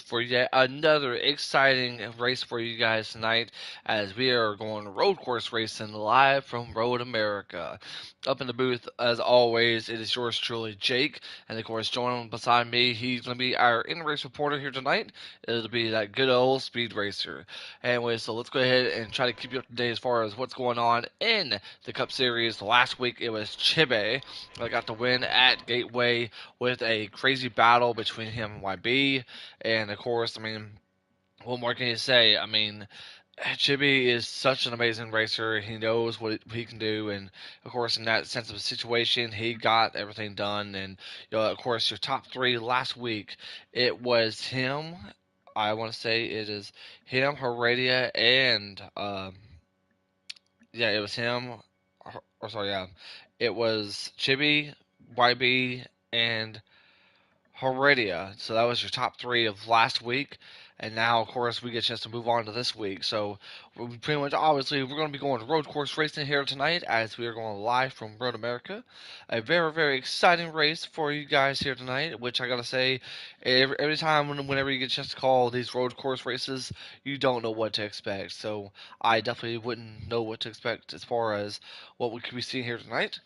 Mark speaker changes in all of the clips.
Speaker 1: for yet another exciting race for you guys tonight as we are going road course racing live from Road America. Up in the booth, as always, it is yours truly, Jake. And of course, joining beside me, he's going to be our in race reporter here tonight. It'll be that good old speed racer. Anyway, so let's go ahead and try to keep you up to date as far as what's going on in the Cup Series. Last week it was Chibe that got the win at Gateway with a crazy battle between him and YB. And of course, I mean, what more can you say? I mean, Chibi is such an amazing racer. He knows what he can do, and of course, in that sense of a situation, he got everything done. And of course, your top three last week, it was him. I want to say it is him, Heredia, and yeah, it was him. Or sorry, yeah, it was Chibi, YB, and Heredia. So that was your top three of last week. And now, of course, we get a chance to move on to this week. So, we pretty much, obviously, we're going to be going road course racing here tonight as we are going live from Road America. A very, very exciting race for you guys here tonight, which I got to say, every time, whenever you get a chance to call these road course races, you don't know what to expect. So, I definitely wouldn't know what to expect as far as what we could be seeing here tonight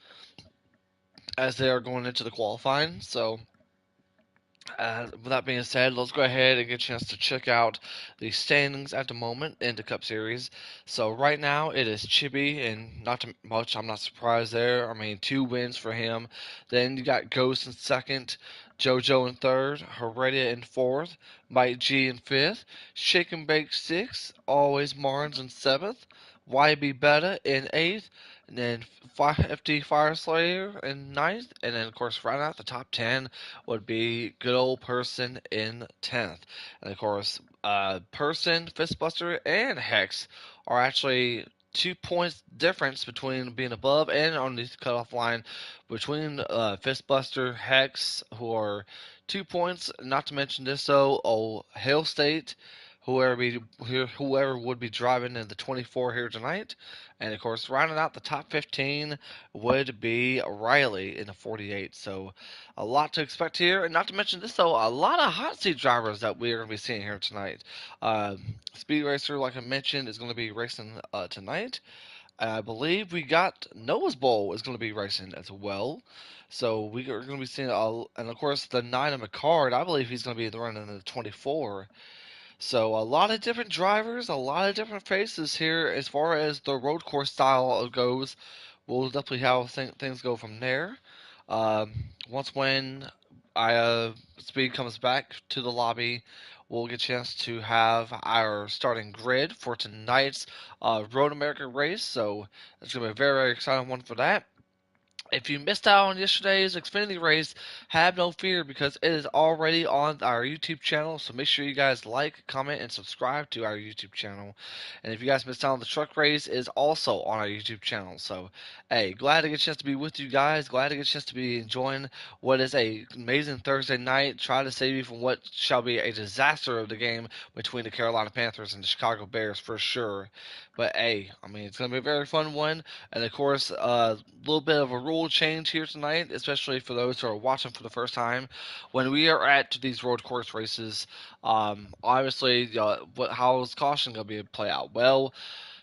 Speaker 1: as they are going into the qualifying. So, with that being said, let's go ahead and get a chance to check out the standings at the moment in the Cup Series. So right now it is Chibi, and not too much. I'm not surprised there. I mean, 2 wins for him. Then you got Ghost in second, JoJo in third, Heredia in fourth, Mike G in fifth, Shake and Bake sixth, Always Marnes in seventh, YB Beta in eighth, and then FD Fire Slayer in ninth, and then of course round out the top 10 would be good old Person in 10th. And of course, Person, Fistbuster, and Hex are actually 2 points difference between being above and on the cutoff line between Fistbuster, Hex, who are 2 points. Not to mention this though, Hail State, whoever would be driving in the 24 here tonight, and of course rounding out the top 15 would be Riley in the 48. So a lot to expect here, and not to mention this though, a lot of hot seat drivers that we are going to be seeing here tonight. Speed Racer, like I mentioned, is going to be racing tonight. I believe we got Noah's Bowl is going to be racing as well. So we are going to be seeing, and of course the 9 of McCard, I believe he's going to be running in the 24. So a lot of different drivers, a lot of different faces here as far as the road course style goes. We'll definitely how things go from there. Once when Speed comes back to the lobby, we'll get a chance to have our starting grid for tonight's Road America race. So it's going to be a very, very exciting one for that. If you missed out on yesterday's Xfinity race, have no fear because it is already on our YouTube channel. So make sure you guys like, comment, and subscribe to our YouTube channel. And if you guys missed out on the truck race, it is also on our YouTube channel. So, hey, glad to get a chance to be with you guys. Glad to get a chance to be enjoying what is a amazing Thursday night. Try to save you from what shall be a disaster of the game between the Carolina Panthers and the Chicago Bears for sure. But hey, I mean, it's going to be a very fun one. And of course, a little bit of a rule change here tonight, especially for those who are watching for the first time. When we are at these road course races, obviously, how is caution going to be play out? Well,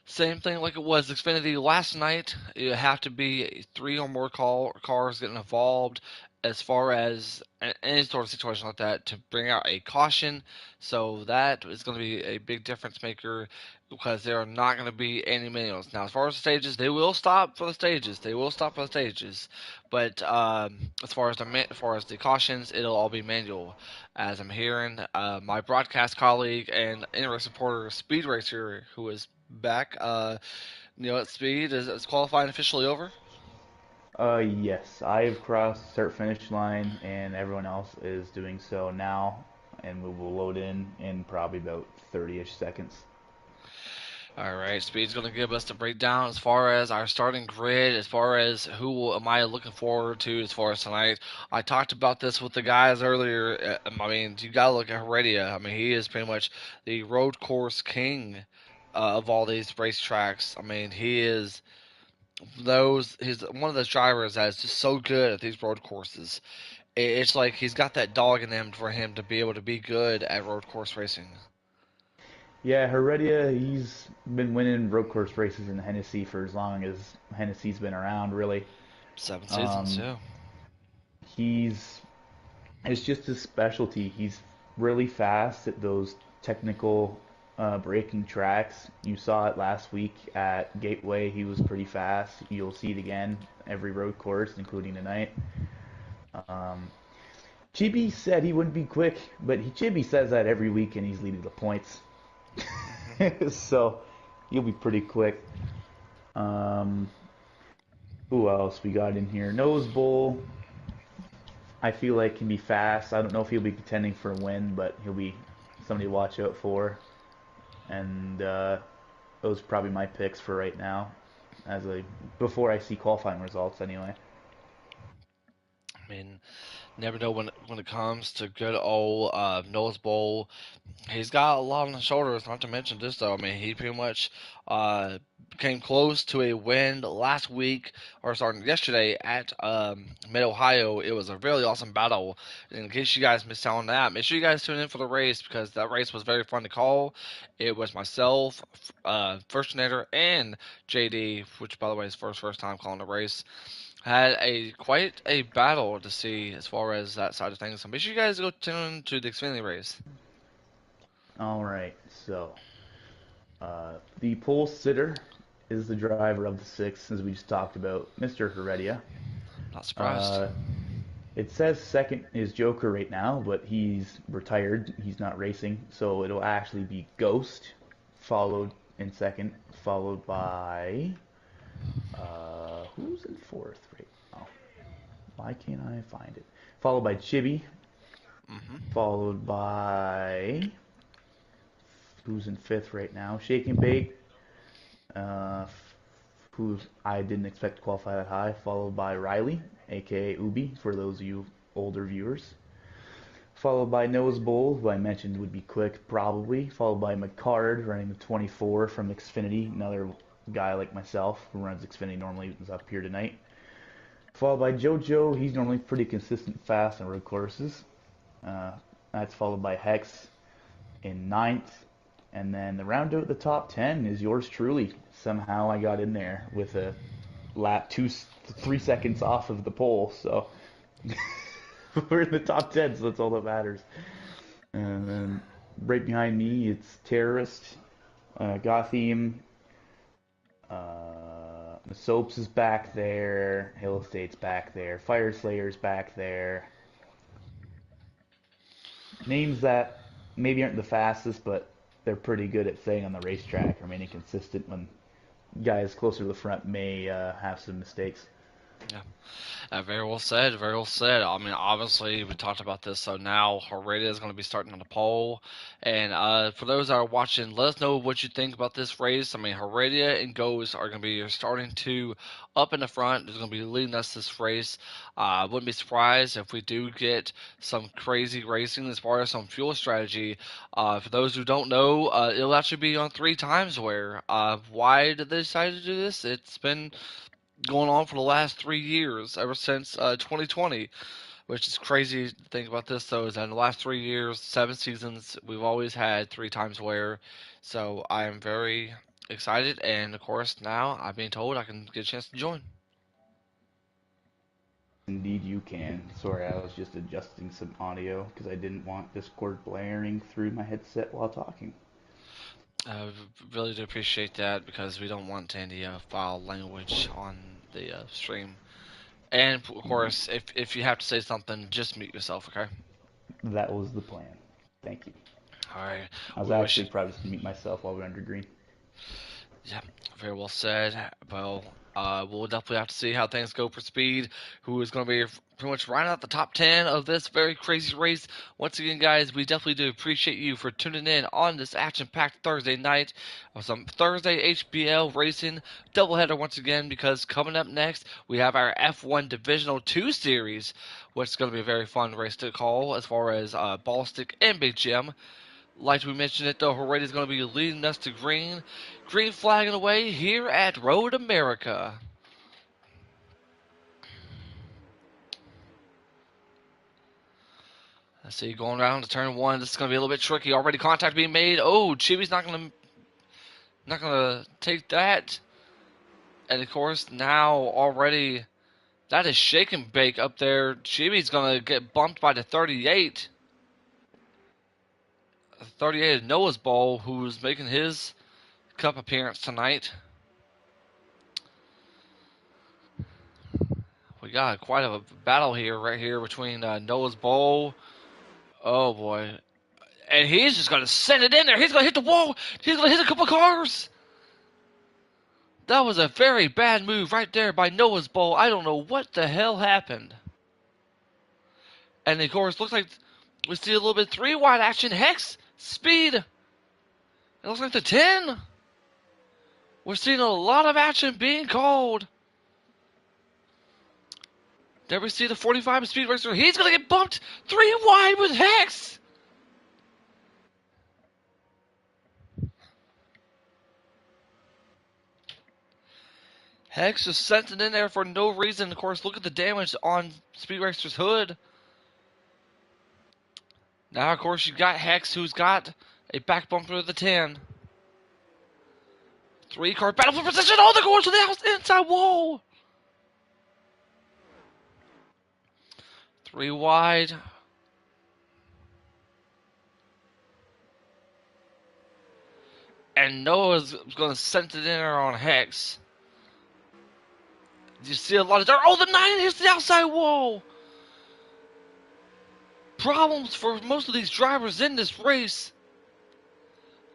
Speaker 1: same thing like it was Xfinity last night. You have to be three or more cars getting involved as far as any sort of situation like that to bring out a caution. So that is going to be a big difference maker because there are not going to be any manuals. Now, as far as the stages, they will stop for the stages. They will stop for the stages. But as far as the cautions, it'll all be manual. As I'm hearing, my broadcast colleague and interest reporter, Speed Racer, who is back. At speed is qualifying officially over.
Speaker 2: Yes, I've crossed start finish line, and everyone else is doing so now, and we will load in probably about 30-ish seconds.
Speaker 1: All right, Speed's going to give us the breakdown as far as our starting grid, as far as who am I looking forward to as far as tonight. I talked about this with the guys earlier. I mean, you got to look at Heredia. I mean, he is pretty much the road course king of all these racetracks. I mean, he is he's one of those drivers that is just so good at these road courses. It's like he's got that dog in him for him to be able to be good at road course racing.
Speaker 2: Yeah, Heredia, he's been winning road course races in Hennessy for as long as Hennessy's been around, really.
Speaker 1: 7 seasons,
Speaker 2: Um,
Speaker 1: yeah.
Speaker 2: he's it's just his specialty. He's really fast at those technical braking tracks. You saw it last week at Gateway. He was pretty fast. You'll see it again every road course, including tonight. Um, Chibi said he wouldn't be quick, but Chibi says that every week and he's leading the points.
Speaker 1: Hmm.
Speaker 2: So he'll be pretty quick. Um, who else we got in here? Nose Bull, I feel like can be fast. I don't know if he'll be contending for a win, but he'll be somebody to watch out for. And those are probably my picks for right now, as a before I see qualifying results anyway.
Speaker 1: I mean, never know when it comes to good old Nose Bowl. He's got a lot on his shoulders. Not to mention this, though. I mean, he pretty much uh, came close to a win last week, or sorry, yesterday at Mid Ohio. It was a really awesome battle. In case you guys missed out on that, make sure you guys tune in for the race because that race was very fun to call. It was myself, First Nader, and JD, which by the way is first time calling the race. Had a quite a battle to see as far as that side of things. So make sure you guys go tune in to the Xfinity race.
Speaker 2: All right, so the pole sitter is the driver of the six, as we just talked about, Mr. Heredia.
Speaker 1: Not surprised.
Speaker 2: Uh, it says second is Joker right now, but he's retired. He's not racing, so it'll actually be Ghost, followed in second, followed by who's in fourth right now? Why can't I find it? Followed by Chibi,
Speaker 1: Hmm.
Speaker 2: followed by who's in fifth right now? Shake and Bake, uh, who I didn't expect to qualify that high, followed by Riley, aka Ubi, for those of you older viewers. Followed by Nose Bowl, who I mentioned would be quick, probably. Followed by McCard, running the 24 from Xfinity, another guy like myself who runs Xfinity normally is up here tonight. Followed by JoJo, he's normally pretty consistent fast on road courses. Uh, that's followed by Hex in ninth. And then the round out the top 10 is yours truly. Somehow I got in there with a lap 3 seconds off of the pole. So we're in the top 10, so that's all that matters. And then right behind me, it's Terrorist, Gotham, Soaps is back there, Hill Estate's back there, Fire Slayer's back there. Names that maybe aren't the fastest, but they're pretty good at staying on the racetrack, remaining consistent when guys closer to the front may have some mistakes.
Speaker 1: Yeah. Very well said. Very well said. I mean, obviously, we talked about this. So now Heredia is going to be starting on the pole. And for those that are watching, let us know what you think about this race. I mean, Heredia and Ghost are going to be starting to up in the front. They're going to be leading us this race. I wouldn't be surprised if we do get some crazy racing as far as some fuel strategy. For those who don't know, it'll actually be on 3 times where. Why did they decide to do this? It's been going on for the last 3 years, ever since 2020. Which is crazy to think about this though, is that in the last 3 years, 7 seasons, we've always had 3 times wear. So I am very excited, and of course now I'm being told I can get a chance to join.
Speaker 2: Indeed, you can. Sorry, I was just adjusting some audio because I didn't want Discord blaring through my headset while talking.
Speaker 1: I really do appreciate that because we don't want any foul language on the stream. And of course, if you have to say something, just mute yourself, okay?
Speaker 2: That was the plan. Thank you.
Speaker 1: All right.
Speaker 2: I was
Speaker 1: We wish
Speaker 2: actually
Speaker 1: you.
Speaker 2: probably just gonna meet myself while we're under green.
Speaker 1: Yeah, very well said. Well, we'll definitely have to see how things go for Speed, who is going to be pretty much right out the top 10 of this very crazy race. Once again, guys, we definitely do appreciate you for tuning in on this action-packed Thursday night of some Thursday HPL racing doubleheader once again, because coming up next, we have our F1 Divisional 2 Series, which is going to be a very fun race to call as far as Ballstick and Big Jim. Like we mentioned it though, Haredi is going to be leading us to green. Green flagging away here at Road America. Let's see, going around to turn one. This is going to be a little bit tricky. Already contact being made. Oh, Chibi's not gonna take that. And of course, now already that is shake and bake up there. Chibi's gonna get bumped by the 38. 38 is Noah's Bowl, who's making his cup appearance tonight. We got quite a battle here, right here, between Noah's Bowl. Oh boy. And he's just gonna send it in there. He's gonna hit the wall. He's gonna hit a couple cars. That was a very bad move right there by Noah's Bowl. I don't know what the hell happened. And of course, looks like we see a little bit three wide action. Hex speed. It looks like the 10. We're seeing a lot of action being called. There we see the 45 speed racer. He's gonna get bumped three wide with Hex. Hex just sent it in there for no reason. Of course, look at the damage on Speed Racer's hood. Now, of course, you've got Hex, who's got a back bumper of the 10. Three-car battle for position. Oh, they're going to the inside wall. Three wide. And Noah's going to send it in there on Hex. You see a lot of dirt. Oh, the 9 hits the outside wall. Problems for most of these drivers in this race.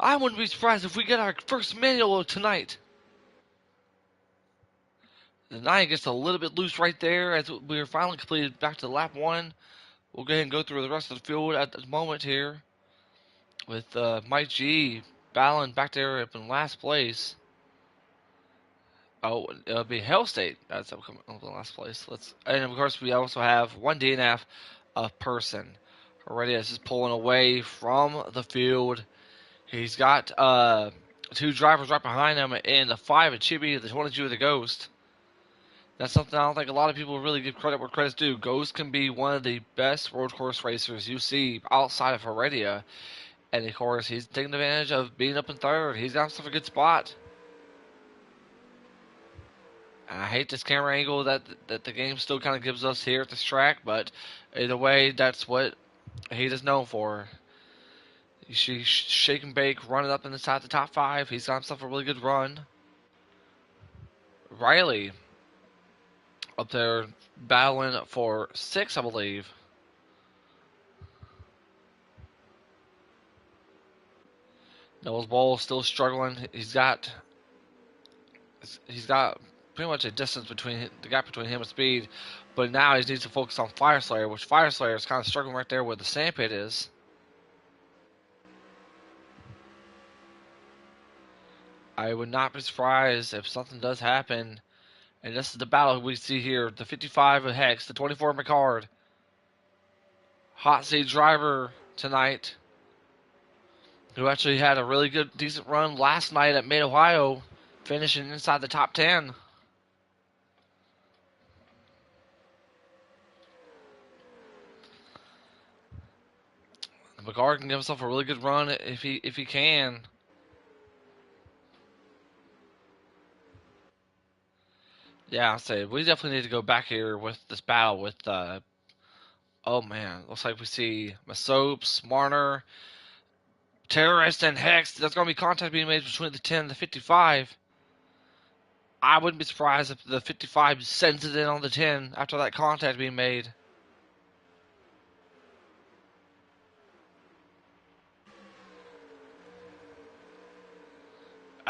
Speaker 1: I wouldn't be surprised if we get our first manual tonight. The 9 gets a little bit loose right there as we are finally completed back to lap 1. We'll go ahead and go through the rest of the field at the moment here with Mike G battling back there up in last place. Oh, it'll be Hell State. That's up in last place. And of course we also have one DNF a person. Already as he's pulling away from the field. He's got two drivers right behind him in the 5 of Chibi, the 22 of the Ghost. That's something I don't think a lot of people really give credit where credit's due. Ghost can be one of the best road course racers you see outside of Heredia. And of course, he's taking advantage of being up in third. He's got himself a good spot. I hate this camera angle that the game still kind of gives us here at this track, but either way, that's what he is known for. You see Shake and Bake running up inside the top 5. He's got himself a really good run. Riley up there battling for 6, I believe. Noah's Bowl still struggling. He's got pretty much a distance between the gap between him and Speed, but now he needs to focus on Fire Slayer, which Fire Slayer is kind of struggling right there where the sandpit is. I would not be surprised if something does happen. And this is the battle we see here. The 55 of Hex, the 24 of McCard. Hot seat driver tonight. Who actually had a really good, decent run last night at Mid-Ohio. Finishing inside the top 10. McCard can give himself a really good run if he can. Yeah, I'll say we definitely need to go back here with this battle with oh man, looks like we see Masopes, Marner, Terrorist, and Hex. There's gonna be contact being made between the 10 and the 55. I wouldn't be surprised if the 55 sends it in on the 10 after that contact being made.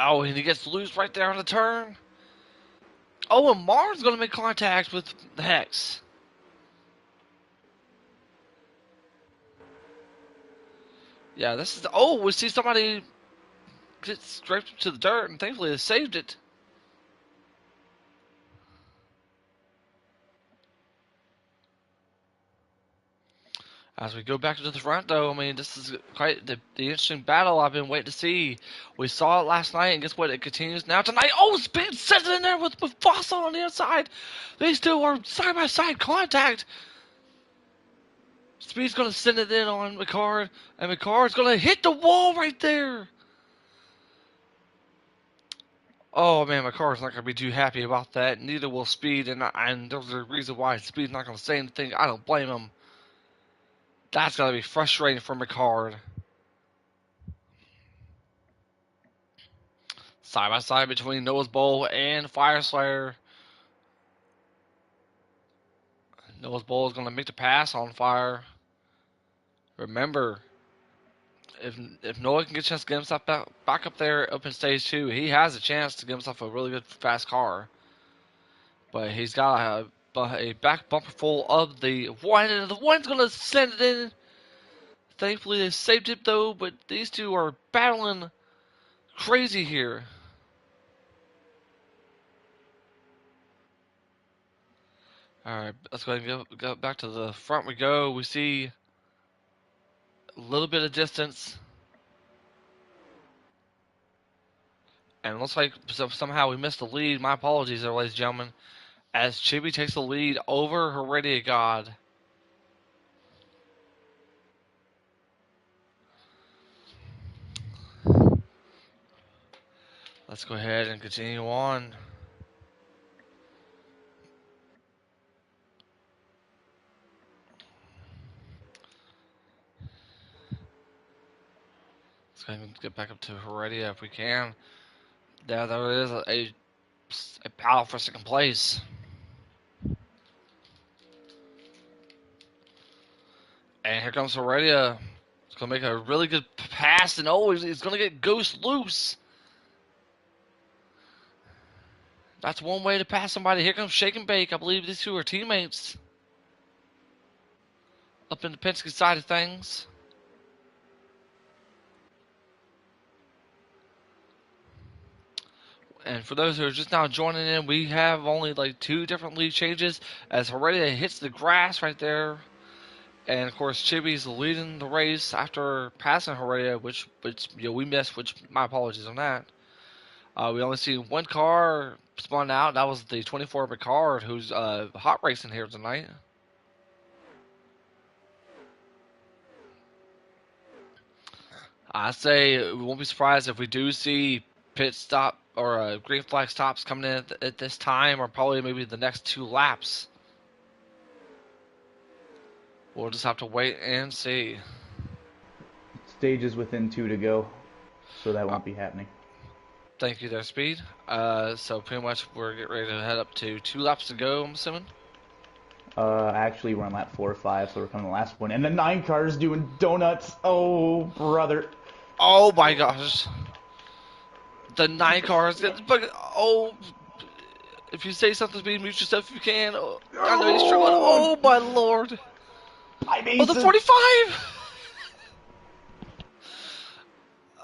Speaker 1: Oh, and he gets loose right there on the turn. Oh, and Mar's going to make contact with the Hex. Yeah, this is... Oh, we see somebody get scraped to the dirt, and thankfully they saved it. As we go back to the front, though, I mean, this is quite the interesting battle I've been waiting to see. We saw it last night, and guess what? It continues now tonight. Oh, Speed sends it in there with Mufasa on the inside. These two are side-by-side contact. Speed's gonna send it in on McCard, and McCard's gonna hit the wall right there. Oh man, McCard's not gonna be too happy about that. Neither will Speed, and there's a reason why Speed's not gonna say anything. I don't blame him. That's gotta be frustrating for McCard. Side by side between Noah's Bowl and Fire Slayer. Noah's Bowl is gonna make the pass on Fire. Remember, if Noah can get a chance to get himself back up there, up in stage 2, he has a chance to get himself a really good fast car. But he's got a back bumper full of the one, and the one's gonna send it in. Thankfully, they saved it though. But these two are battling crazy here. All right, let's go ahead and go back to the front. We go. We see a little bit of distance, and it looks like somehow we missed the lead. My apologies, there, ladies and gentlemen. As Chibi takes the lead over Heredia God. Let's go ahead and continue on. Let's go ahead and get back up to Heredia if we can. There is a battle for second place. And here comes Heredia. He's going to make a really good pass, and oh, he's going to get Ghost loose. That's one way to pass somebody. Here comes Shake and Bake. I believe these two are teammates. Up in the Penske side of things. And for those who are just now joining in, we have only like 2 different lead changes as Heredia hits the grass right there. And of course, Chibi's leading the race after passing Heredia, which we missed. Which my apologies on that. We only see one car spun out. That was the 24 Picard, who's hot racing here tonight. I say we won't be surprised if we do see pit stop or green flag stops coming in at this time, or probably maybe the next 2 laps. We'll just have to wait and see.
Speaker 2: Stages within 2 to go, so that
Speaker 1: Uh,
Speaker 2: won't be happening.
Speaker 1: Thank you there, Speed. So pretty much we're getting ready to head up to 2 laps to go, I'm assuming.
Speaker 2: Actually, we're on lap 4 or 5, so we're coming to the last one. And the 9 car is doing donuts. Oh, brother.
Speaker 1: Oh my gosh. The 9 cars. Oh, if you say something, Speed, mute yourself if you can. Oh, I know he's struggling.
Speaker 2: Oh,
Speaker 1: Oh my lord.
Speaker 2: I
Speaker 1: Oh, the
Speaker 2: aces.
Speaker 1: 45!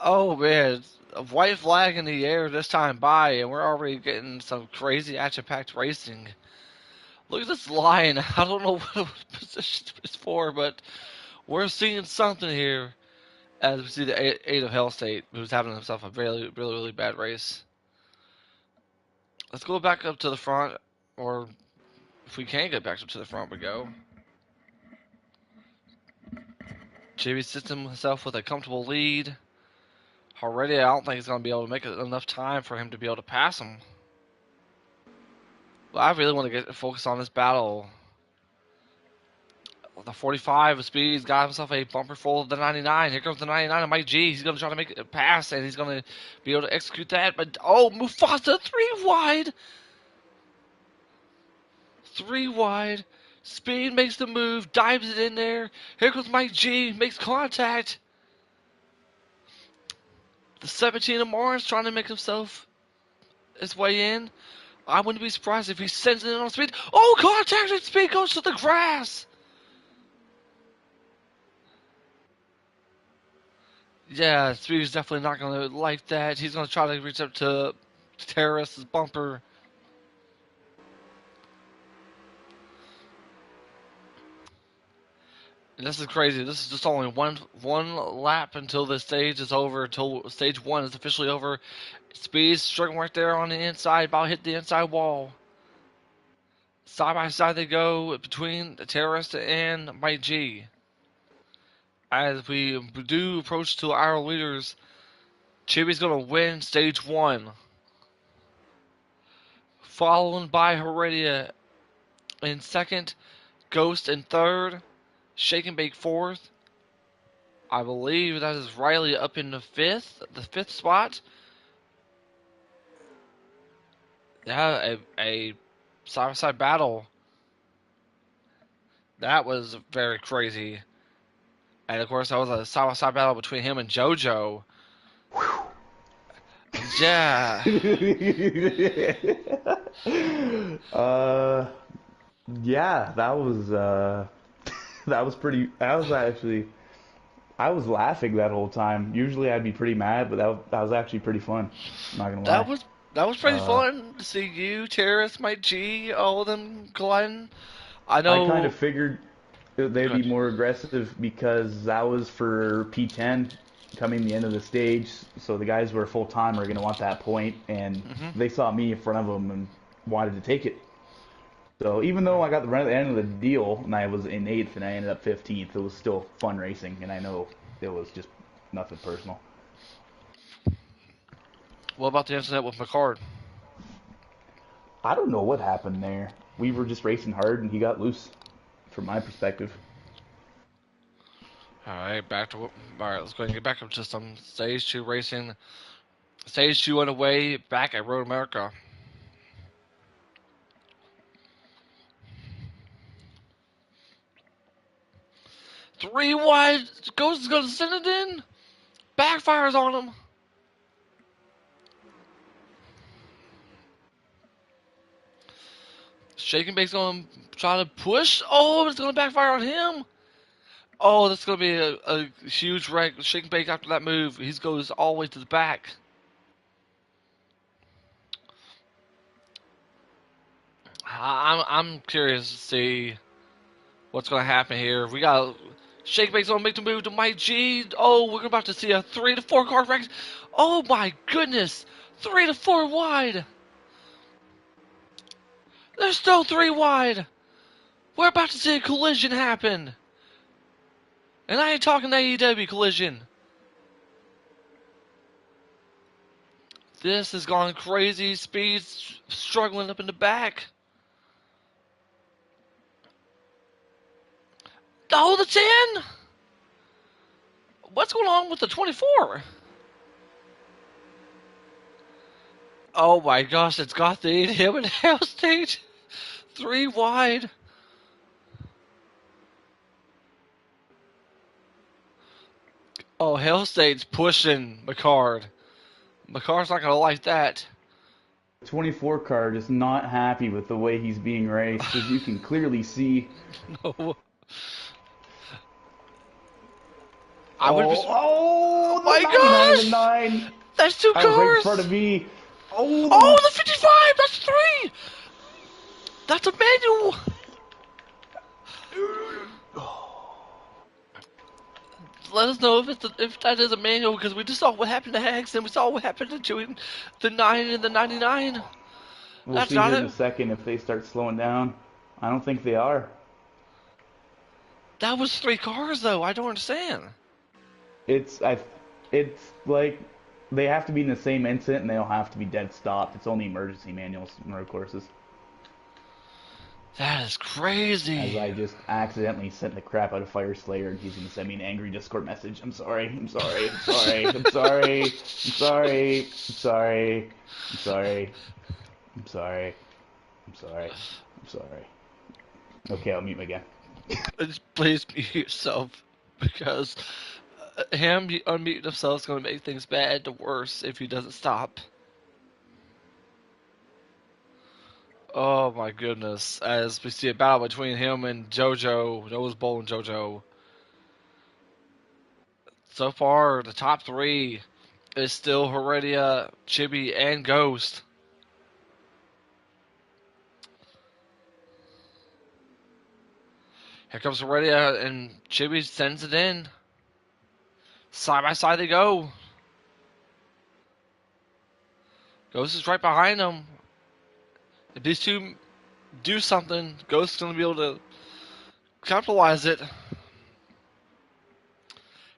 Speaker 1: Oh man. A white flag in the air this time by, and we're already getting some crazy action-packed racing. Look at this line. I don't know what position it's for, but we're seeing something here. As we see the 8 of Hell State, who's having himself a really, really, really bad race. Let's go back up to the front, or if we can get back up to the front, we go. JB sits himself with a comfortable lead. Already, I don't think he's going to be able to make it enough time for him to be able to pass him. But I really want to get focused on this battle. The 45 of Speed's got himself a bumper full of the 99. Here comes the 99 of Mike G. He's going to try to make a pass, and he's going to be able to execute that. But, oh, Mufasa, 3 wide. 3 wide. Speed makes the move, dives it in there. Here comes Mike G. Makes contact. The 17 of Mars trying to make himself his way in. I wouldn't be surprised if he sends it in on Speed. Oh, contact, and Speed goes to the grass. Yeah, Speed's definitely not going to like that. He's going to try to reach up to Terrace's bumper. And this is crazy. This is just only one lap until the stage is over, until stage 1 is officially over. Speed's struggling right there on the inside, about to hit the inside wall. Side by side they go between the Terrorist and Mike G. As we do approach to our leaders, Chibi's going to win stage 1, followed by Heredia in second, Ghost in third, Shake and Bake fourth. I believe that is Riley up in the fifth spot. Yeah, a side-by-side battle. That was very crazy. And of course, that was a side-by-side battle between him and JoJo. Yeah,
Speaker 2: uh, yeah, that was pretty. That was actually. I was laughing that whole time. Usually I'd be pretty mad, but that was actually pretty fun. I'm not gonna
Speaker 1: that
Speaker 2: lie.
Speaker 1: was that was pretty
Speaker 2: Uh,
Speaker 1: fun to see you, Terrace, Mike G, all of them colliding. I
Speaker 2: I kind
Speaker 1: know.
Speaker 2: of figured they'd be
Speaker 1: Good.
Speaker 2: more aggressive because that was for P10 coming the end of the stage. So the guys who are full time are gonna want that point, and
Speaker 1: Hmm.
Speaker 2: they saw me in front of them and wanted to take it. So even though I got the run at the end of the deal and I was in eighth and I ended up 15th, it was still fun racing, and I know it was just nothing personal.
Speaker 1: What about the incident with McCard?
Speaker 2: I don't know what happened there. We were just racing hard and he got loose, from my perspective.
Speaker 1: All right, all right. Let's go ahead and get back up to some stage 2 racing. Stage 2 underway back at Road America. 3 wide. Ghost is going to send it in. Backfires on him. Shake and Bake's going to try to push. Oh, it's going to backfire on him. Oh, that's going to be a huge wreck. Shake and Bake after that move. He goes all the way to the back. I'm curious to see what's going to happen here. We got Shake and Bake's going to make the move to Mike G. Oh, we're about to see a 3 to 4 car wreck. Oh my goodness. 3 to 4 wide. There's still 3 wide. We're about to see a collision happen. And I ain't talking AEW collision. This has gone crazy. Speed's struggling up in the back. Oh, the 10! What's going on with the 24? Oh my gosh, it's got the him and Hell Stage. 3 wide. Oh, Hell Stage pushing McCard. McCard's not going to like that.
Speaker 2: 24 car just not happy with the way he's being raced, as you can clearly see.
Speaker 1: No. I would be.
Speaker 2: Oh, oh,
Speaker 1: Oh
Speaker 2: the
Speaker 1: my
Speaker 2: 99 and the
Speaker 1: gosh!
Speaker 2: 9.
Speaker 1: That's 2
Speaker 2: I was right in front
Speaker 1: cars!
Speaker 2: of me.
Speaker 1: Oh,
Speaker 2: Oh,
Speaker 1: the 55! That's 3! That's a manual! Let us know if that is a manual, because we just saw what happened to Hags and we saw what happened to him, the 9 and the 99.
Speaker 2: we'll
Speaker 1: That's
Speaker 2: see
Speaker 1: not
Speaker 2: here in
Speaker 1: it.
Speaker 2: a second if they start slowing down. I don't think they are.
Speaker 1: That was 3 cars though. I don't understand.
Speaker 2: It's I, it's like they have to be in the same instant and they don't have to be dead stopped. It's only emergency manuals in road courses.
Speaker 1: That is
Speaker 2: As
Speaker 1: crazy.
Speaker 2: I just accidentally sent the crap out of Fire Slayer and he's gonna send me an angry Discord message. I'm sorry. I'm sorry. I'm sorry. I'm sorry. I'm sorry. I'm sorry. I'm sorry. I'm sorry. I'm sorry. I'm sorry. Okay, I'll mute again.
Speaker 1: Please mute yourself, because him unmuting himself is going to make things bad to worse if he doesn't stop. Oh my goodness. As we see a battle between him and JoJo, Nose Bowl and JoJo. So far, the top 3 is still Heredia, Chibi, and Ghost. Here comes Heredia, and Chibi sends it in. Side by side they go. Ghost is right behind them. If these two do something, Ghost is going to be able to capitalize it.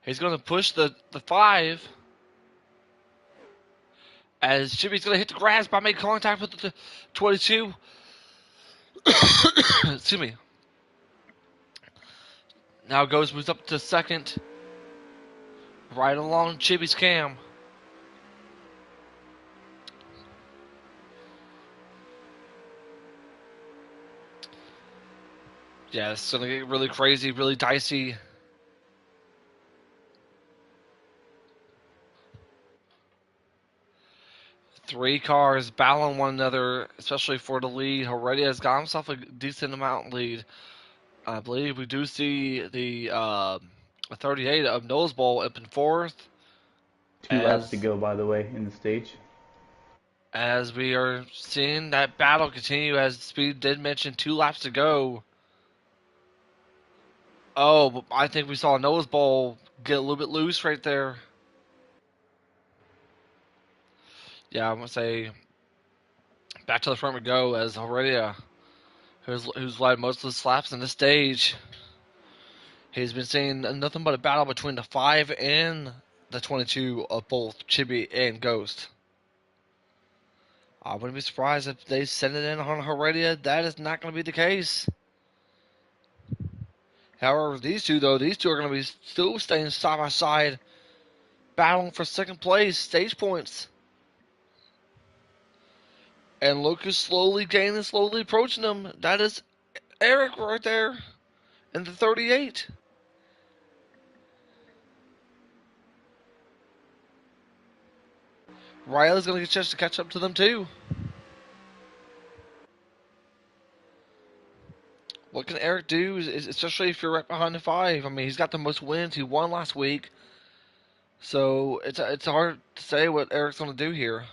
Speaker 1: He's going to push the 5 as Chibi's going to hit the grass by making contact with the 22. Excuse me. Now Ghost moves up to second, right along Chibi's cam. Yeah, it's going to get really crazy, really dicey. Three cars battling one another, especially for the lead. Heredia has got himself a decent amount lead. I believe we do see the 38 of Nose Bowl up in fourth,
Speaker 2: 2 laps to
Speaker 1: as
Speaker 2: go, by the way, in the stage.
Speaker 1: as we are seeing that battle continue. As Speed did mention, 2 laps to go. Oh, I think we saw Nose Bowl get a little bit loose right there. Yeah, I'm gonna say back to the front we go as Heredia, who's led most of the slaps in the stage. He's been seeing nothing but a battle between the 5 and the 22 of both Chibi and Ghost. I wouldn't be surprised if they send it in on Heredia. That is not going to be the case. However, these two are going to be still staying side by side, battling for second place, stage points. And Lucas slowly gaining, slowly approaching them. That is Eric right there in the 38. Riley's going to get a chance to catch up to them too. What can Eric do, especially if you're right behind the 5? I mean, he's got the most wins. He won last week. So it's hard to say what Eric's going to do here.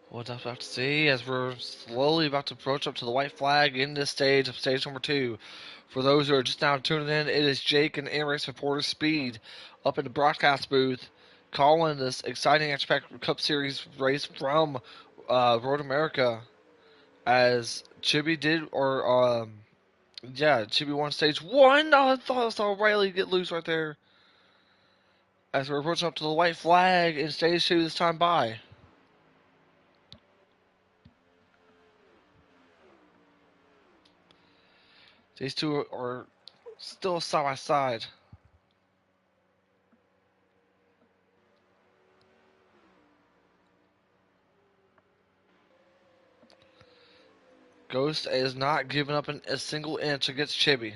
Speaker 1: We'll just have to see as we're slowly about to approach up to the white flag in this stage of stage number 2. For those who are just now tuning in, it is Jake and Air Supporter Speed up in the broadcast booth calling this exciting HPL Cup Series race from Road America. As Chibi did, Chibi won stage 1. Oh, I thought I saw Riley get loose right there. As we're approaching up to the white flag in stage 2 this time by. These two are still side by side. Ghost is not giving up a single inch against Chibi.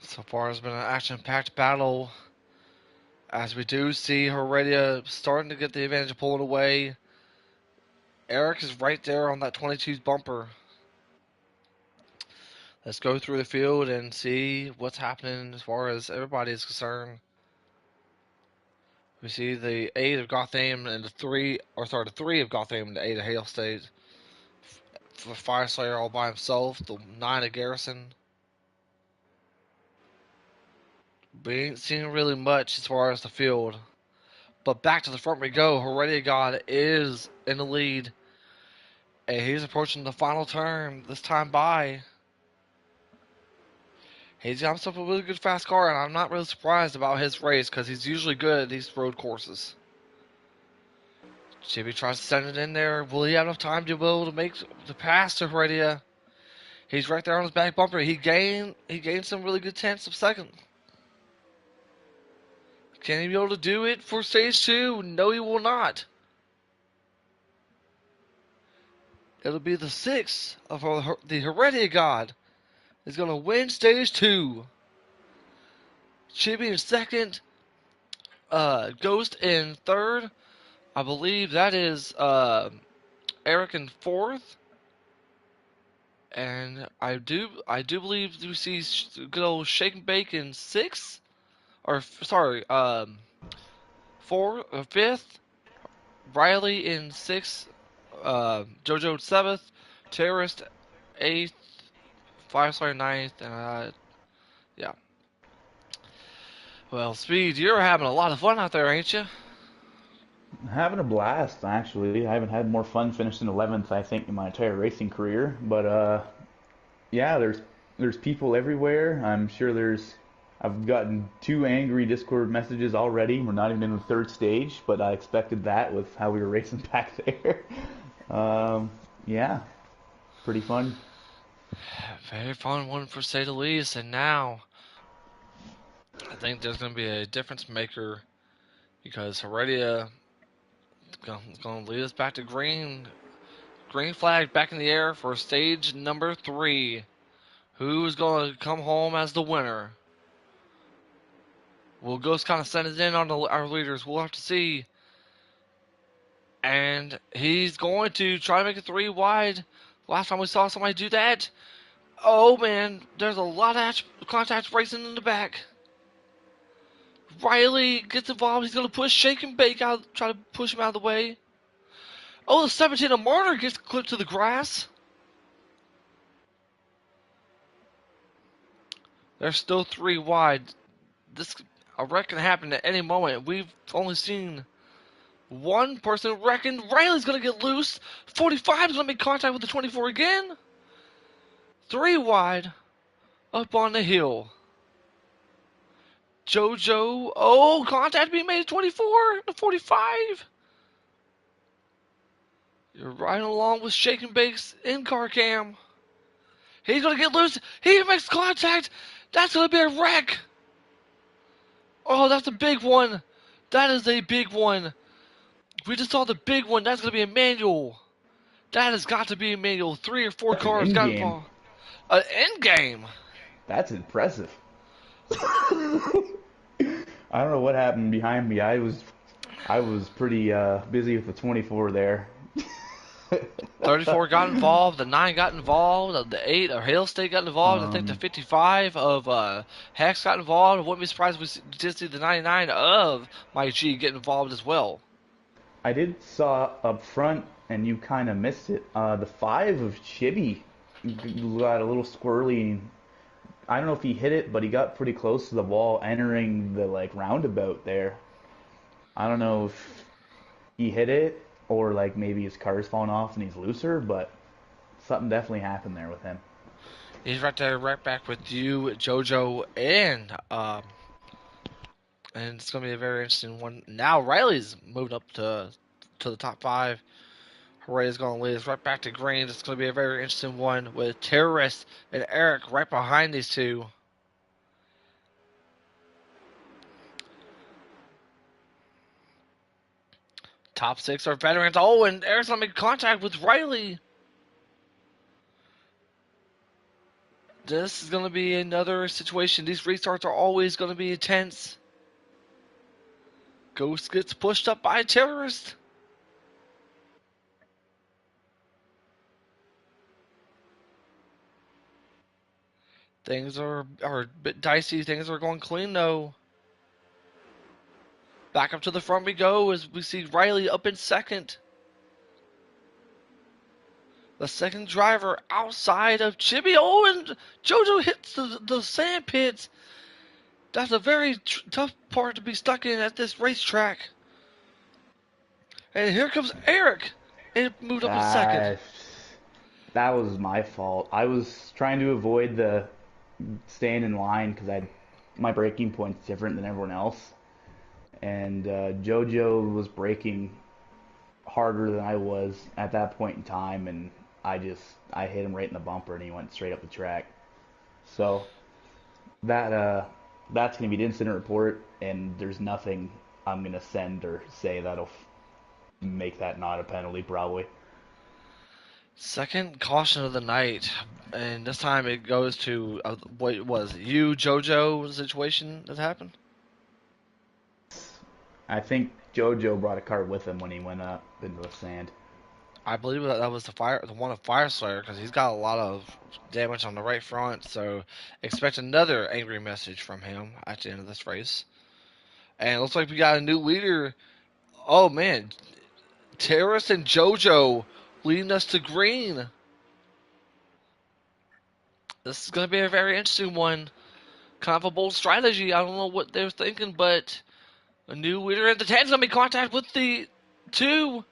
Speaker 1: So far, it's been an action-packed battle. As we do see Heredia starting to get the advantage of pulling away. Eric is right there on that 22's bumper. Let's go through the field and see what's happening as far as everybody is concerned. We see the 8 of Gotham and the 3 of Gotham and the 8 of Hale State. Fire Slayer all by himself, the 9 of Garrison. We ain't seen really much as far as the field. But back to the front we go. Heredia God is in the lead. And he's approaching the final turn this time by. He's got himself a really good fast car, and I'm not really surprised about his race because he's usually good at these road courses. Chibi tries to send it in there. Will he have enough time to be able to make the pass to Heredia? He's right there on his back bumper. He gained some really good chance of second. Can he be able to do it for stage 2? No, he will not. It'll be the 6 of the Heredia God is going to win stage 2. Chibi in second. Ghost in third. I believe that is Eric in fourth. And I do believe we see good old Shake and Bake in sixth, or sorry, fifth, Riley in sixth, JoJo seventh, Terrorist eighth, Five Star ninth, and yeah. Well, Speed, you're having a lot of fun out there, ain't you?
Speaker 2: Having a blast, actually. I haven't had more fun finishing 11th, I think, in my entire racing career. But yeah, there's people everywhere. I'm sure I've gotten 2 angry Discord messages already. We're not even in the third stage, but I expected that with how we were racing back there. Um, yeah, pretty fun.
Speaker 1: Very fun one for say the least. And now I think there's going to be a difference maker because Heredia is going to lead us back to green. Green flag back in the air for stage number 3. Who's going to come home as the winner? Will Ghost kind of send it in on our leaders? We'll have to see. And he's going to try to make it 3 wide. Last time we saw somebody do that. Oh man, there's a lot of contact racing in the back. Riley gets involved. He's going to push Shake and Bake out, try to push him out of the way. Oh, the 17 of Martyr gets clipped to the grass. There's still 3 wide. This, a wreck can happen at any moment. We've only seen one person wrecking. Riley's going to get loose. 45 is going to make contact with the 24 again. 3 wide up on the hill. JoJo. Oh, contact being made at 24 to 45. You're riding along with Shake and Bake's in-car cam. He's going to get loose. He makes contact. That's going to be a wreck. Oh, that's a big one. That is a big one. We just saw the big one. That's going to be a manual. That has got to be a manual. 3 or 4
Speaker 2: That's an
Speaker 1: cars
Speaker 2: in
Speaker 1: got
Speaker 2: game.
Speaker 1: involved. An end game.
Speaker 2: That's impressive. I don't know what happened behind me. I was pretty busy with the 24 there.
Speaker 1: 34 got involved. The 9 got involved. The 8 of Hale State got involved. I think the
Speaker 2: um,
Speaker 1: 55 of Hex got involved. I wouldn't be surprised if we did see the 99 of Mike G get involved as well.
Speaker 2: I did saw up front, and you kind of missed it. The 5 of Chibi got a little squirrely. I don't know if he hit it, but he got pretty close to the wall entering the like roundabout there. I don't know if he hit it or like maybe his car's falling off and he's looser, but something definitely happened there with him.
Speaker 1: He's right there, right back with you, JoJo, and it's gonna be a very interesting one. Now Riley's moved up to the top 5. Herrera's gonna lead us right back to green. It's gonna be a very interesting one with Terrorist and Eric right behind these two. Top 6 are veterans. Oh, and Eric's gonna make contact with Riley. This is gonna be another situation. These restarts are always gonna be intense. Ghost gets pushed up by a Terrorist. Things are a bit dicey. Things are going clean though. Back up to the front we go as we see Riley up in second. The second driver outside of Chibi. Oh, and JoJo hits the sand pits. That's a very tough part to be stuck in at this racetrack. And here comes Eric. And moved up in second.
Speaker 2: Uh, that was my fault. I was trying to avoid the staying in line because I my braking point's different than everyone else, and JoJo was braking harder than I was at that point in time, and I hit him right in the bumper, and he went straight up the track. So that that's gonna be the incident report, and there's nothing I'm gonna send or say that'll make that not a penalty probably.
Speaker 1: Second caution of the night. And this time it goes to what was it, you, JoJo situation that happened?
Speaker 2: I think JoJo brought a cart with him when he went up into the sand.
Speaker 1: I believe that was the one of Fire Slayer, because he's got a lot of damage on the right front. So expect another angry message from him at the end of this race. And it looks like we got a new leader. Oh man, Terrace and JoJo leading us to green. This is going to be a very interesting one. Kind of a bold strategy. I don't know what they're thinking, but a new leader in the 10's going to be in contact with the 2.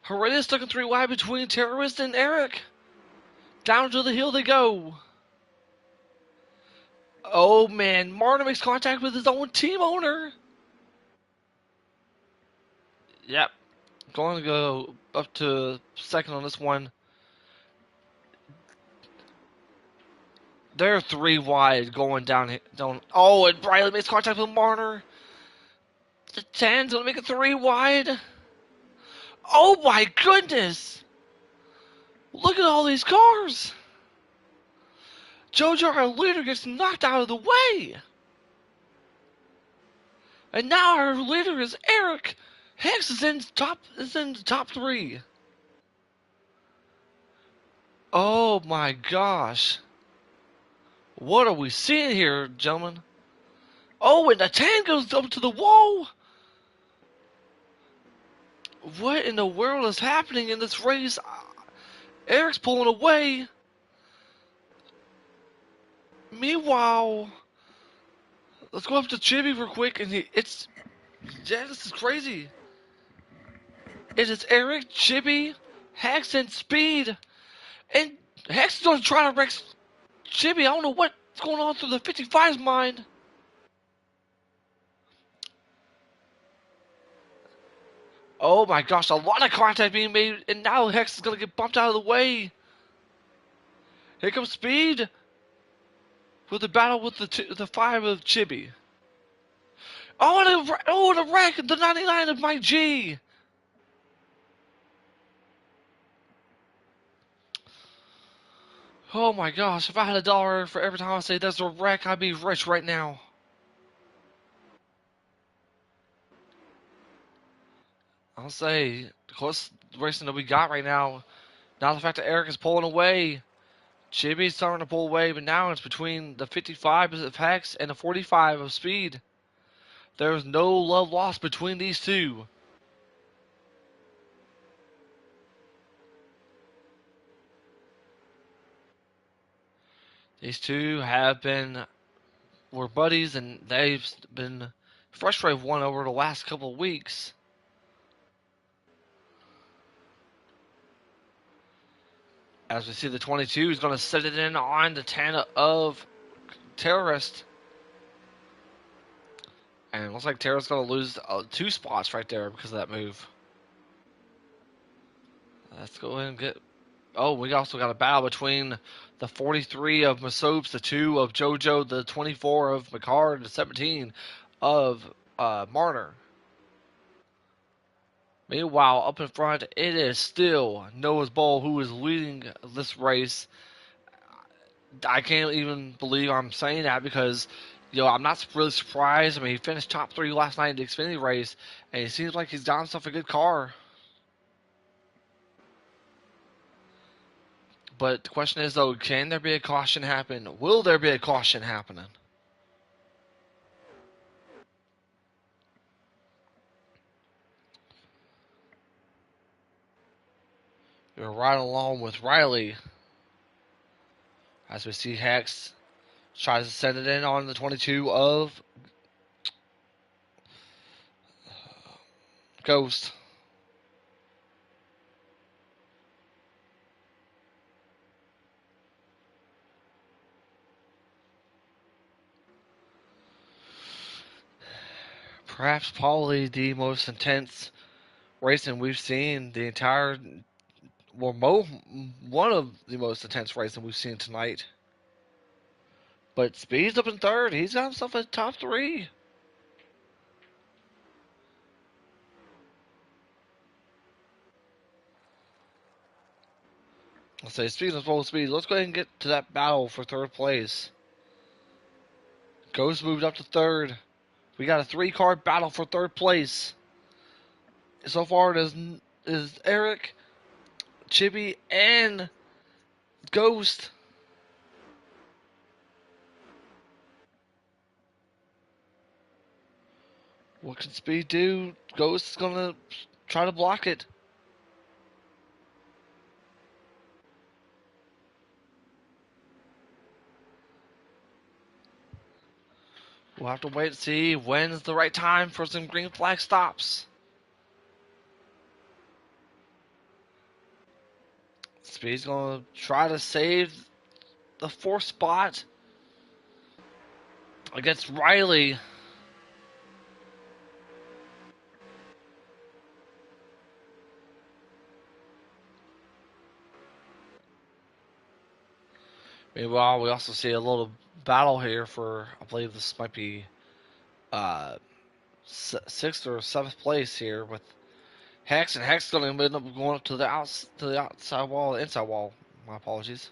Speaker 1: Herrera stuck in 3 wide between Terrorist and Eric. Down to the hill they go. Oh man, Martin makes contact with his own team owner. Yep, going to go up to second on this one. They're 3 wide going down. Oh, and Briley makes contact with Marner. The 10's going to make it 3 wide. Oh my goodness! Look at all these cars! JoJo, our leader, gets knocked out of the way! And now our leader is Eric! Hex is in the top 3. Oh my gosh. What are we seeing here, gentlemen? Oh, and the 10 goes up to the wall! What in the world is happening in this race? Eric's pulling away. Meanwhile, let's go up to Chibi real quick, and yeah, this is crazy. It is Eric, Chibi, Hex, and Speed. And Hex is going to try to wreck Chibi. I don't know what's going on through the 55's mind. Oh my gosh, a lot of contact being made, and now Hex is going to get bumped out of the way. Here comes Speed with the battle with the 5 of Chibi. Oh, and a wreck, the 99 of my G. Oh my gosh, if I had $1 for every time I say there's a wreck, I'd be rich right now. I'll say, the closest racing that we got right now, now the fact that Eric is pulling away, Chibi's starting to pull away, but now it's between the 55 of Hex and the 45 of Speed. There's no love lost between these two. These two were buddies, and they've been frustrated with one over the last couple of weeks. As we see, the 22 is going to set it in on the 10 of Terrorist. And it looks like Terrorist's going to lose 2 spots right there because of that move. Let's go ahead and get... Oh, we also got a battle between the 43 of Masopes, the 2 of JoJo, the 24 of McCard, and the 17 of Marner. Meanwhile, up in front, it is still Noah's Bowl who is leading this race. I can't even believe I'm saying that because, I'm not really surprised. I mean, he finished top 3 last night in the Xfinity race, and it seems like he's got himself a good car. But the question is, though, can there be a caution happen? Will there be a caution happening? We're right along with Riley. As we see Hex tries to send it in on the 22 of Ghost. Perhaps probably the most intense racing we've seen the entire, one of the most intense racing we've seen tonight. But Speed's up in third. He's got himself a top 3. Let's say, speaking of full speed, let's go ahead and get to that battle for third place. Ghost moved up to third. We got a 3-car battle for third place. So far, it is Eric, Chibi, and Ghost. What can Speed do? Ghost is gonna try to block it. We'll have to wait and see when's the right time for some green flag stops. Speed's gonna try to save the fourth spot against Riley. Meanwhile, we also see a little battle here for, I believe this might be uh, sixth or seventh place here with Hex, and Hex is going to end up going up to the outside wall, the inside wall. My apologies.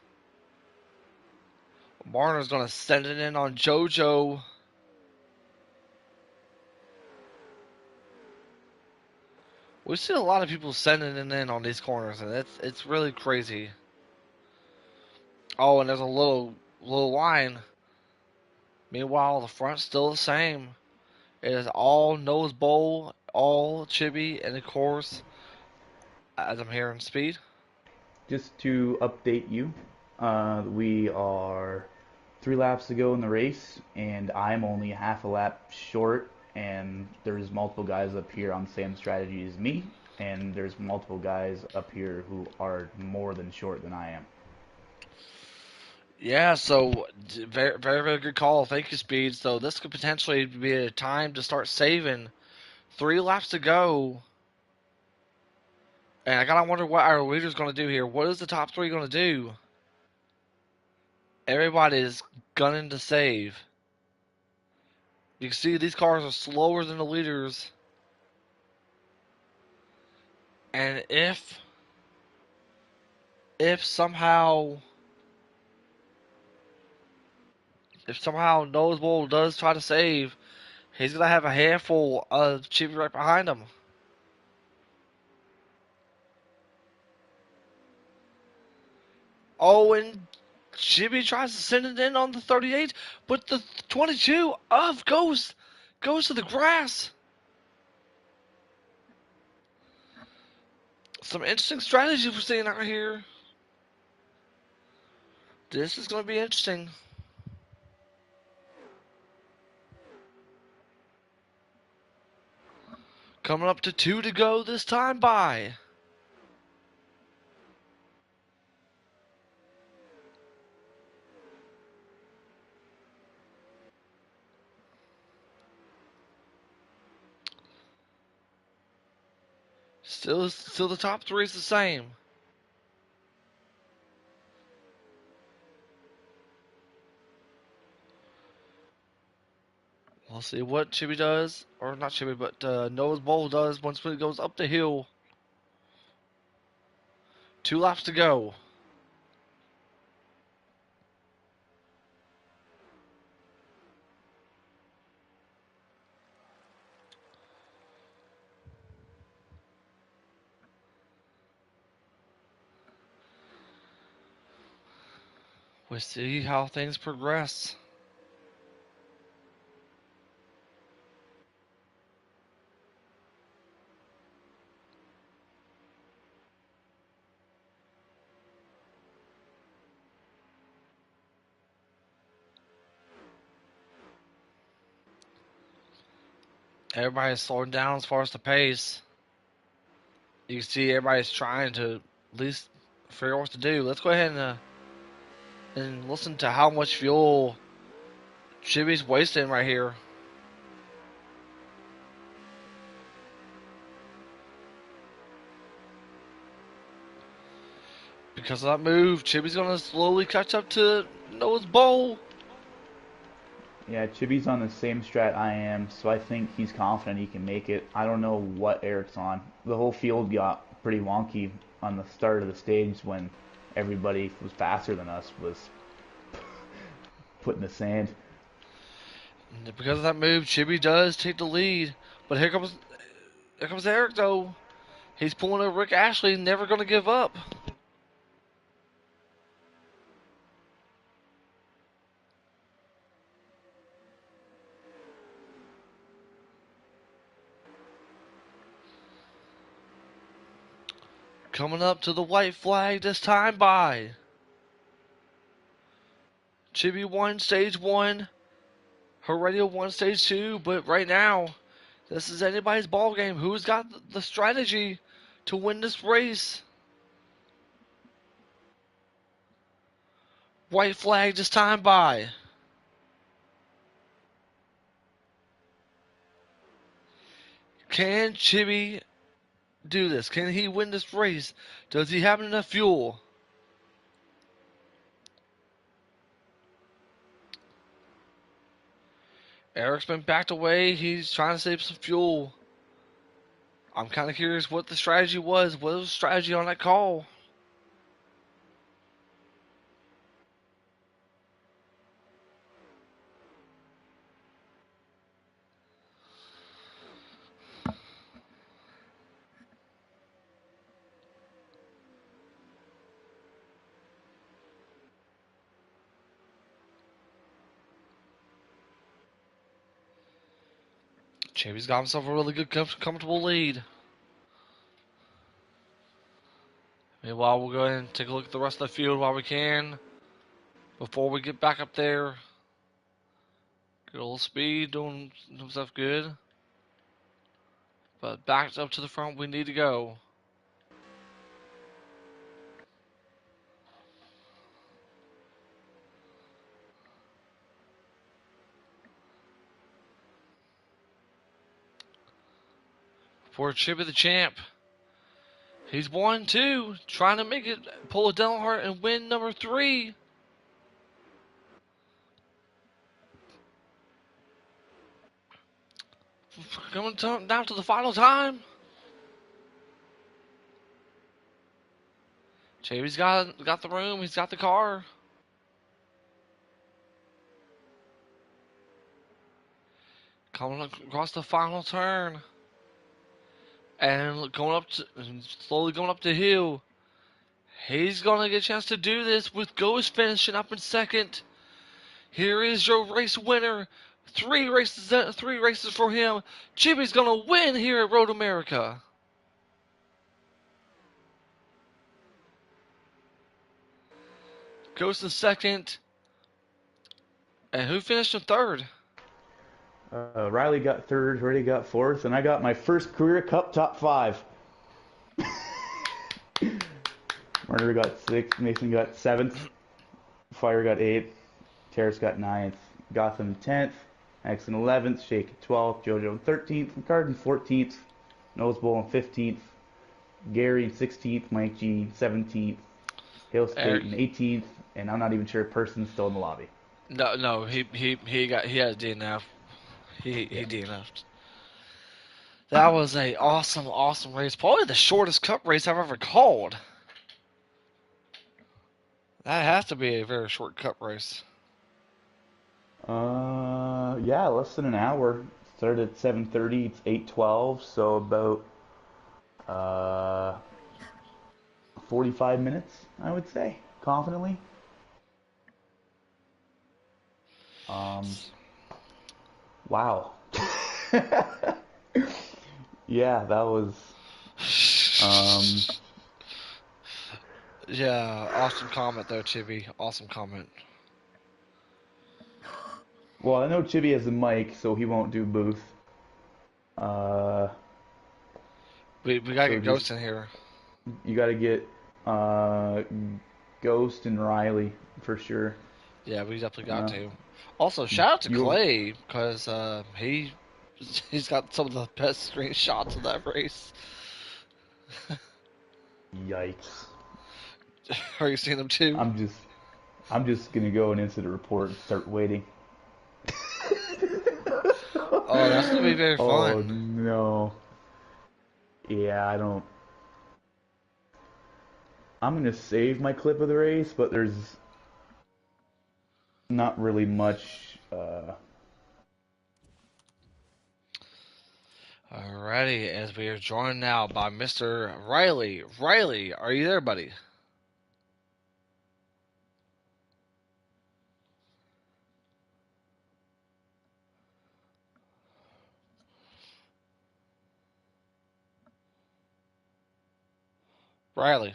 Speaker 1: Marner's going to send it in on JoJo. We see a lot of people sending it in on these corners, and it's really crazy. Oh, and there's a little line. Meanwhile, the front's still the same. It is all nose bowl, all chibi, and of course, as I'm hearing speed.
Speaker 2: Just to update you, we are 3 laps to go in the race, and I'm only half a lap short. And there's multiple guys up here on the same strategy as me, and there's multiple guys up here who are more than short than I am.
Speaker 1: Yeah, so very, very, very good call. Thank you, Speed. So this could potentially be a time to start saving. 3 laps to go. And I gotta wonder what our leader's gonna do here. What is the top three gonna do? Everybody's gunning to save. You can see these cars are slower than the leaders. And if somehow Noseball does try to save, he's gonna have a handful of Chibi right behind him. Oh, and Chibi tries to send it in on the 38, but the 22 of Ghost goes to the grass. Some interesting strategy we're seeing out here. This is going to be interesting. Coming up to 2 to go this time by. Still the top three is the same. We'll see what Chibi does, or not Chibi, but Noah's Bowl does once it goes up the hill. 2 laps to go. We'll see how things progress. Everybody's slowing down as far as the pace. You can see everybody's trying to at least figure out what to do. Let's go ahead and listen to how much fuel Chibi's wasting right here. Because of that move, Chibi's gonna slowly catch up to Noah's Bowl.
Speaker 2: Yeah, Chibi's on the same strat I am, so I think he's confident he can make it. I don't know what Eric's on. The whole field got pretty wonky on the start of the stage when everybody was faster than us was put in the sand.
Speaker 1: And because of that move, Chibi does take the lead. But here comes Eric though. He's pulling a Rick Ashley, never going to give up. Coming up to the white flag this time by Chibi won stage 1, Heredia won stage 2, but right now, this is anybody's ball game. Who's got the strategy to win this race? White flag this time by. Can Chibi do this? Can he win this race? Does he have enough fuel? Eric's been backed away. He's trying to save some fuel. I'm kind of curious what the strategy was. What was the strategy on that call? Chibi's got himself a really good, comfortable lead. Meanwhile, we'll go ahead and take a look at the rest of the field while we can. Before we get back up there. Get a little speed, doing stuff good. But back up to the front, we need to go. For Chibi the champ. He's 1-2, trying to make it, pull a Delhart and win number 3. Coming down to the final time. Chibi's got the room, he's got the car. Coming across the final turn. And slowly going up the hill. He's going to get a chance to do this with Ghost finishing up in second. Here is your race winner. 3 races for him. Chibi's going to win here at Road America. Ghost in second. And who finished in third?
Speaker 2: Riley got third, Reddy got fourth, and I got my first career cup top 5. Murder got 6th, Mason got 7th, Fire got 8th, Terrace got 9th, Gotham 10th, Axon 11th, Shake 12th, Jojo 13th, McCartan 14th, Nosebowl 15th, Gary 16th, Mike G 17th, Hill State in 18th, and I'm not even sure person's still in the lobby.
Speaker 1: No, he has DNF. He DNF'd. That was a awesome race. Probably the shortest cup race I've ever called. That has to be a very short cup race.
Speaker 2: Yeah, less than an hour. Started at 7:30. It's 8:12, so about 45 minutes, I would say, confidently. Wow. Yeah, that was
Speaker 1: Yeah, awesome comment there, Chibi. Awesome comment.
Speaker 2: well, I know Chibi has a mic, so he won't do booth. Uh,
Speaker 1: We gotta
Speaker 2: so
Speaker 1: get Ghost
Speaker 2: just
Speaker 1: in here.
Speaker 2: you got to get uh Ghost and Riley for sure.
Speaker 1: Yeah, we definitely got
Speaker 2: Uh,
Speaker 1: to. Also, shout out to
Speaker 2: you
Speaker 1: Clay because he's got some of the best screenshots of that race.
Speaker 2: Yikes.
Speaker 1: Are you seeing them too?
Speaker 2: I'm just I'm just gonna go and incident report and start waiting.
Speaker 1: Oh, that's gonna be very
Speaker 2: Oh
Speaker 1: fun.
Speaker 2: no. Yeah, I don't. I'm gonna save my clip of the race, but there's not really much.
Speaker 1: Alrighty, as we are joined now by Mr. Riley. Riley, are you there, buddy? Riley.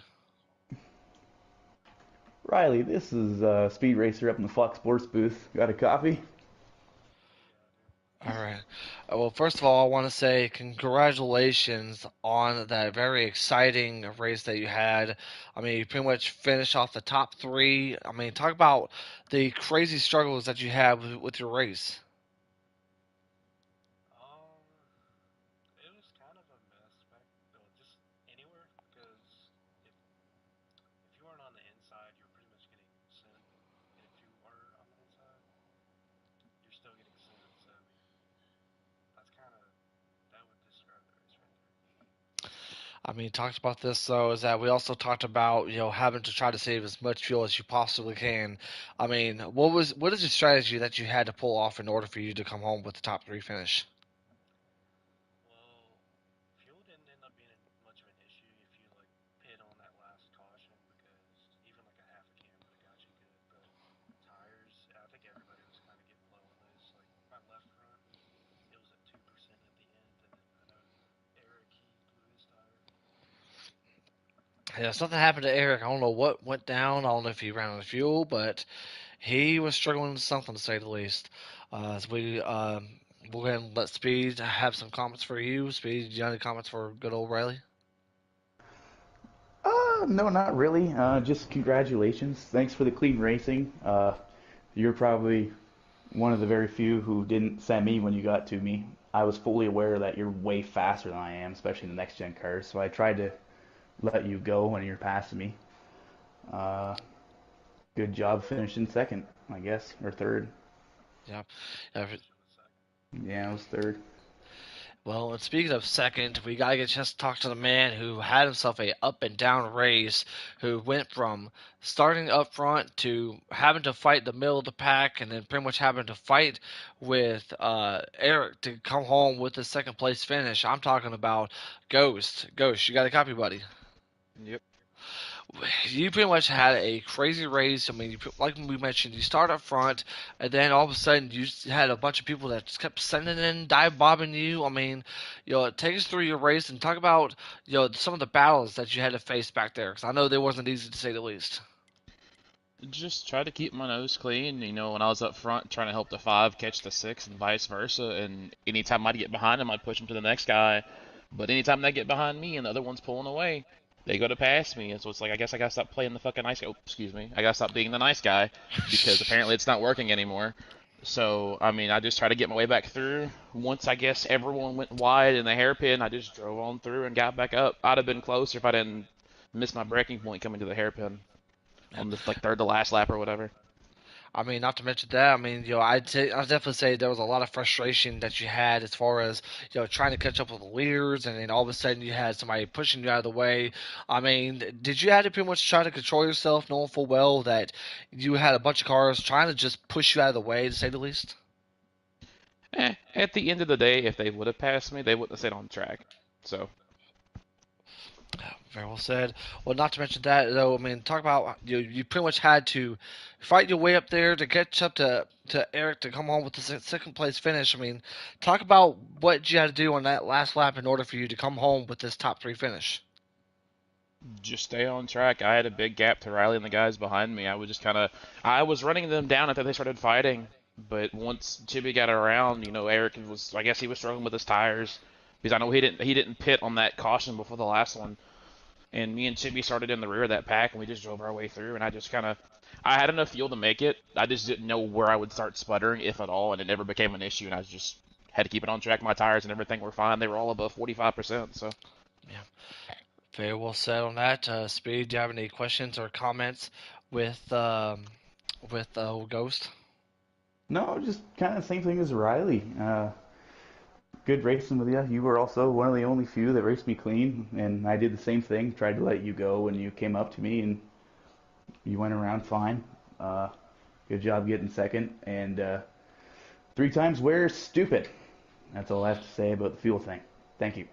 Speaker 2: Riley, this is Speed Racer up in the Fox Sports booth. Got a copy?
Speaker 1: All right. Well, first of all, I want to say congratulations on that very exciting race that you had. I mean, you pretty much finished off the top three. I mean, talk about the crazy struggles that you had with your race. I mean, talked about this though is that we also talked about having to try to save as much fuel as you possibly can. I mean, what is the strategy that you had to pull off in order for you to come home with the top three finish? Yeah, something happened to Eric. I don't know what went down. I don't know if he ran out of fuel, but he was struggling with something to say the least. As we'll go ahead and let Speed have some comments for you. Speed, you got any comments for good old Riley?
Speaker 2: No, not really. Just congratulations. Thanks for the clean racing. You're probably one of the very few who didn't send me when you got to me. I was fully aware that you're way faster than I am, especially in the next gen cars. So I tried to let you go when you're passing me. Uh, Good job finishing second, I guess, or third.
Speaker 1: Yeah. Yeah.
Speaker 2: Yeah, I was third.
Speaker 1: Well, and speaking of second, we gotta get a chance to talk to the man who had himself a up and down race, who went from starting up front to having to fight the middle of the pack, and then pretty much having to fight with Eric to come home with the second place finish. I'm talking about Ghost. Ghost, you got a copy, buddy?
Speaker 3: Yep.
Speaker 1: You pretty much had a crazy race. I mean, like we mentioned, you start up front, and then all of a sudden you had a bunch of people that just kept sending in, dive bombing you. I mean, take us through your race and talk about some of the battles that you had to face back there, because I know they wasn't easy to say the least.
Speaker 3: Just try to keep my nose clean. When I was up front trying to help the five catch the six and vice versa. And anytime I'd get behind them, I'd push them to the next guy. But anytime they get behind me and the other one's pulling away, they go to pass me. And so it's like, I guess I gotta stop playing the fucking nice guy. Oh, excuse me. I gotta stop being the nice guy because apparently it's not working anymore. So, I mean, I just try to get my way back through. Once I guess everyone went wide in the hairpin, I just drove on through and got back up. I'd have been closer if I didn't miss my breaking point coming to the hairpin on the like third to last lap or whatever.
Speaker 1: I mean, not to mention that. I mean, I'd definitely say there was a lot of frustration that you had as far as trying to catch up with the leaders, and then all of a sudden you had somebody pushing you out of the way. I mean, did you have to pretty much try to control yourself, knowing full well that you had a bunch of cars trying to just push you out of the way, to say the least?
Speaker 3: At the end of the day, if they would have passed me, they wouldn't have stayed on track. So
Speaker 1: Very well said. Well, not to mention that though. I mean, talk about you pretty much had to fight your way up there to catch up to Eric to come home with the second place finish. I mean, talk about what you had to do on that last lap in order for you to come home with this top three finish.
Speaker 3: just stay on track. I had a big gap to Riley and the guys behind me. I was running them down until they started fighting. But once Chibi got around, Eric was, I guess he was struggling with his tires because I know he didn't pit on that caution before the last one. And me and Chibi started in the rear of that pack, and we just drove our way through. And I had enough fuel to make it. I just didn't know where I would start sputtering, if at all, and it never became an issue. And I just had to keep it on track. My tires and everything were fine. They were all above 45%. So
Speaker 1: Yeah, very well said on that. Speed, do you have any questions or comments with Ghost?
Speaker 2: No, just kind of the same thing as Riley. Good racing with you. You were also one of the only few that raced me clean, and I did the same thing. Tried to let you go when you came up to me, and you went around fine. Uh, Good job getting second, and three times where stupid. That's all I have to say about the fuel thing. Thank you.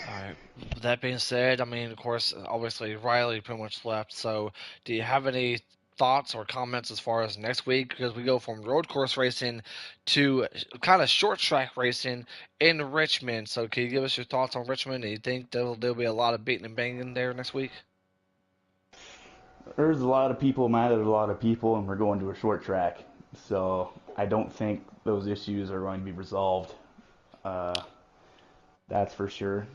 Speaker 1: All right. With that being said, I mean, of course, obviously Riley pretty much left. So, do you have any thoughts or comments as far as next week? Because we go from road course racing to kind of short track racing in Richmond. So, can you give us your thoughts on Richmond? Do you think there'll be a lot of beating and banging there next week?
Speaker 2: There's a lot of people mad at a lot of people, and we're going to a short track. So I don't think those issues are going to be resolved. Uh, that's for sure.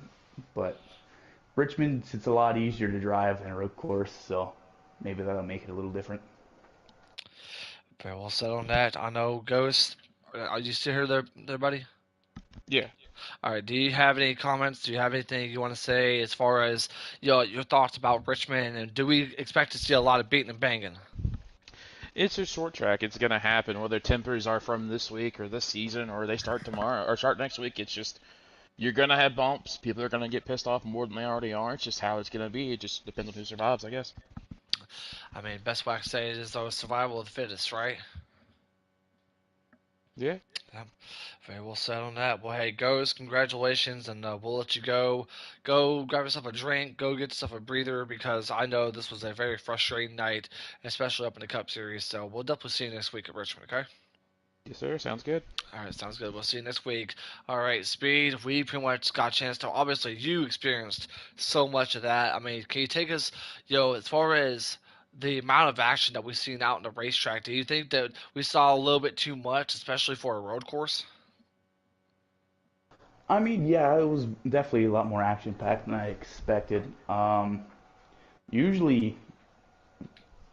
Speaker 2: But Richmond, it's a lot easier to drive than a road course, so maybe that'll make it a little different.
Speaker 1: Very well said on that. I know Ghost. Are you still here there, buddy?
Speaker 3: Yeah.
Speaker 1: All right. Do you have any comments? Do you have anything you want to say as far as your thoughts about Richmond? And do we expect to see a lot of beating and banging?
Speaker 3: It's a short track. It's gonna happen whether tempers are from this week or this season or they start tomorrow or start next week. It's just you're gonna have bumps. People are gonna get pissed off more than they already are. It's just how it's gonna be. It just depends on who survives, I guess.
Speaker 1: I mean, best way I can say it is though survival of the fittest, right?
Speaker 3: Yeah.
Speaker 1: Yeah, very well said on that. Well, hey, Ghost, congratulations, and we'll let you go. Go grab yourself a drink. Go get yourself a breather because I know this was a very frustrating night, especially up in the Cup Series. So we'll definitely see you next week at Richmond. Okay.
Speaker 3: Yes, sir. Sounds good.
Speaker 1: All right, sounds good. We'll see you next week. All right, Speed. We pretty much got a chance to. Obviously, you experienced so much of that. I mean, can you take us, as far as the amount of action that we've seen out in the racetrack? Do you think that we saw a little bit too much, especially for a road course?
Speaker 2: I mean, yeah, it was definitely a lot more action packed than I expected. Usually,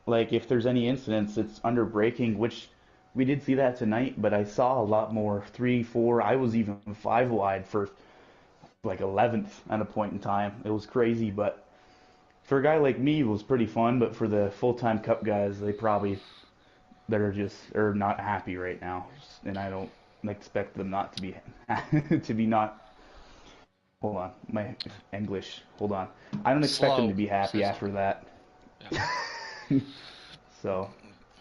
Speaker 2: like if there's any incidents, it's under braking, which we did see that tonight, but I saw a lot more three, four. I was even five wide for like 11th at a point in time. It was crazy, but for a guy like me, it was pretty fun. But for the full-time Cup guys, they're just are not happy right now, and I don't expect them not to be to be not. Hold on, my English. Hold on. I don't expect them to
Speaker 1: Slow.
Speaker 2: be
Speaker 1: Say
Speaker 2: happy
Speaker 1: slow.
Speaker 2: after that.
Speaker 1: Yeah.
Speaker 2: So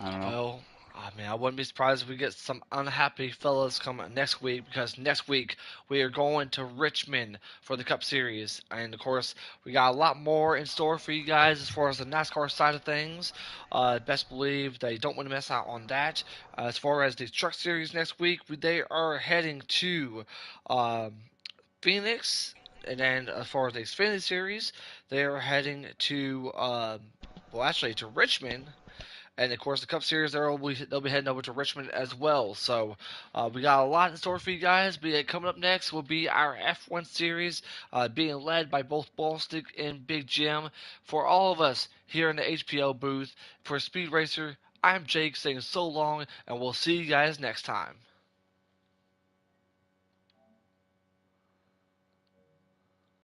Speaker 2: I don't know.
Speaker 1: Well, I mean, I wouldn't be surprised if we get some unhappy fellas coming next week because next week we are going to Richmond for the Cup Series. And of course, we got a lot more in store for you guys as far as the NASCAR side of things. Best believe that you don't want to miss out on that. As far as the Truck Series next week, they are heading to um, Phoenix. And then as far as the Xfinity Series, they are heading to, actually to Richmond, and of course, the Cup Series, they'll be heading over to Richmond as well. So we got a lot in store for you guys. But coming up next will be our F1 Series, being led by both Ballstick and Big Jim. For all of us here in the HPL booth, for Speed Racer, I'm Jake saying so long, and we'll see you guys next time.